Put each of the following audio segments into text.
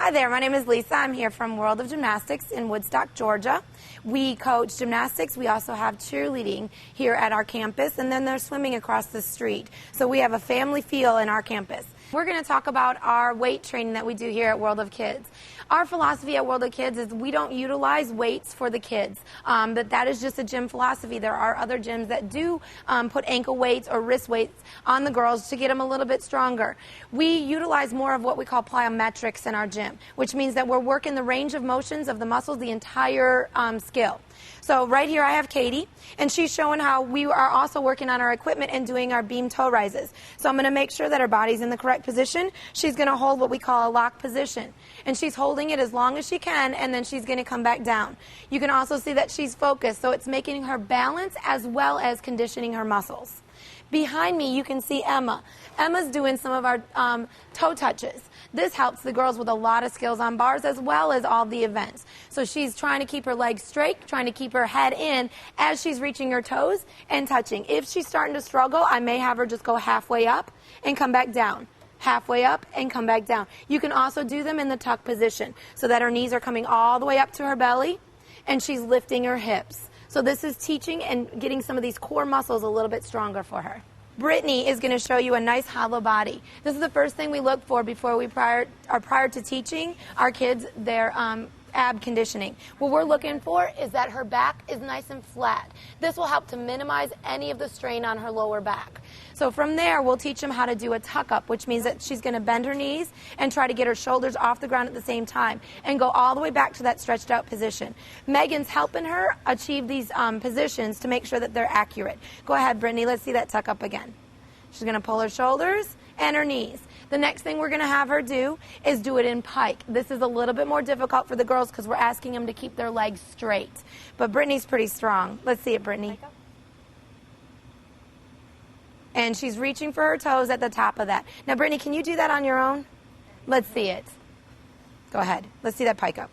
Hi there, my name is Lisa. I'm here from World of Gymnastics in Woodstock, Georgia. We coach gymnastics. We also have cheerleading here at our campus, and then there's swimming across the street. So we have a family feel in our campus. We're going to talk about our weight training that we do here at World of Kids. Our philosophy at World of Kids is we don't utilize weights for the kids. That is just a gym philosophy. There are other gyms that do put ankle weights or wrist weights on the girls to get them a little bit stronger. We utilize more of what we call plyometrics in our gym, which means that we're working the range of motions of the muscles, the entire skill. So right here I have Katie, and she's showing how we are also working on our equipment and doing our beam toe rises. So I'm going to make sure that her body's in the correct position. She's going to hold what we call a lock position. And she's holding it as long as she can, and then she's going to come back down. You can also see that she's focused, so it's making her balance as well as conditioning her muscles. Behind me, you can see Emma. Emma's doing some of our toe touches. This helps the girls with a lot of skills on bars as well as all the events. So she's trying to keep her legs straight, trying to keep her head in as she's reaching her toes and touching. If she's starting to struggle, I may have her just go halfway up and come back down. Halfway up and come back down. You can also do them in the tuck position so that her knees are coming all the way up to her belly and she's lifting her hips. So this is teaching and getting some of these core muscles a little bit stronger for her. Brittany is going to show you a nice hollow body. This is the first thing we look for before we prior to teaching our kids their ab conditioning. What we're looking for is that her back is nice and flat. This will help to minimize any of the strain on her lower back. So from there, we'll teach them how to do a tuck up, which means that she's going to bend her knees and try to get her shoulders off the ground at the same time and go all the way back to that stretched out position. Megan's helping her achieve these positions to make sure that they're accurate. Go ahead, Brittany. Let's see that tuck up again. She's going to pull her shoulders and her knees. The next thing we're going to have her do is do it in pike. This is a little bit more difficult for the girls because we're asking them to keep their legs straight. But Brittany's pretty strong. Let's see it, Brittany. And she's reaching for her toes at the top of that. Now, Brittany, can you do that on your own? Let's see it. Go ahead. Let's see that pike up.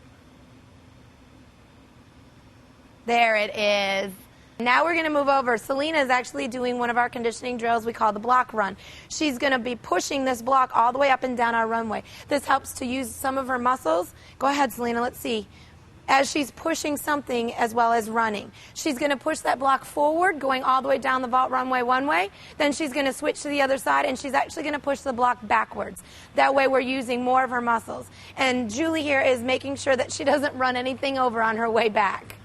There it is. Now we're going to move over. Selena is actually doing one of our conditioning drills we call the block run. She's going to be pushing this block all the way up and down our runway. This helps to use some of her muscles. Go ahead, Selena. Let's see. As she's pushing something as well as running. She's going to push that block forward, going all the way down the vault runway one way. Then she's going to switch to the other side, and she's actually going to push the block backwards. That way we're using more of her muscles. And Julie here is making sure that she doesn't run anything over on her way back.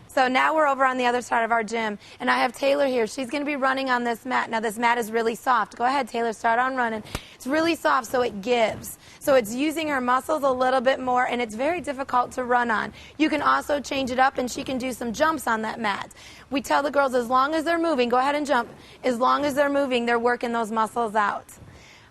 So now we're over on the other side of our gym, and I have Taylor here. She's going to be running on this mat. Now this mat is really soft. Go ahead, Taylor, start on running. It's really soft, so it gives. So it's using her muscles a little bit more, and it's very difficult to run on. You can also change it up, and she can do some jumps on that mat. We tell the girls as long as they're moving, go ahead and jump. As long as they're moving, they're working those muscles out.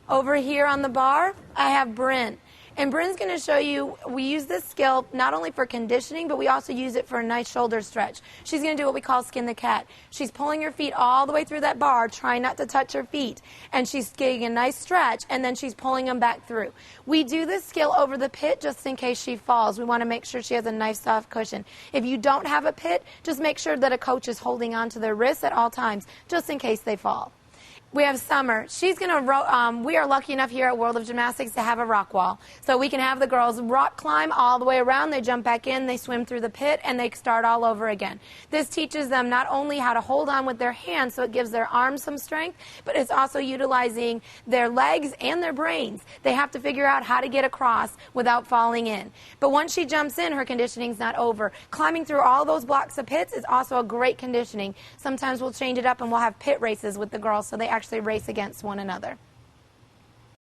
Over here on the bar, I have Bryn. And Bryn's going to show you, we use this skill not only for conditioning, but we also use it for a nice shoulder stretch. She's going to do what we call skin the cat. She's pulling her feet all the way through that bar, trying not to touch her feet. And she's getting a nice stretch, and then she's pulling them back through. We do this skill over the pit just in case she falls. We want to make sure she has a nice soft cushion. If you don't have a pit, just make sure that a coach is holding on to their wrists at all times, just in case they fall. We have Summer. She's going to, we are lucky enough here at World of Gymnastics to have a rock wall. So we can have the girls rock climb all the way around. They jump back in, they swim through the pit, and they start all over again. This teaches them not only how to hold on with their hands, so it gives their arms some strength, but it's also utilizing their legs and their brains. They have to figure out how to get across without falling in. But once she jumps in, her conditioning's not over. Climbing through all those blocks of pits is also a great conditioning. Sometimes we'll change it up and we'll have pit races with the girls so they actually race against one another.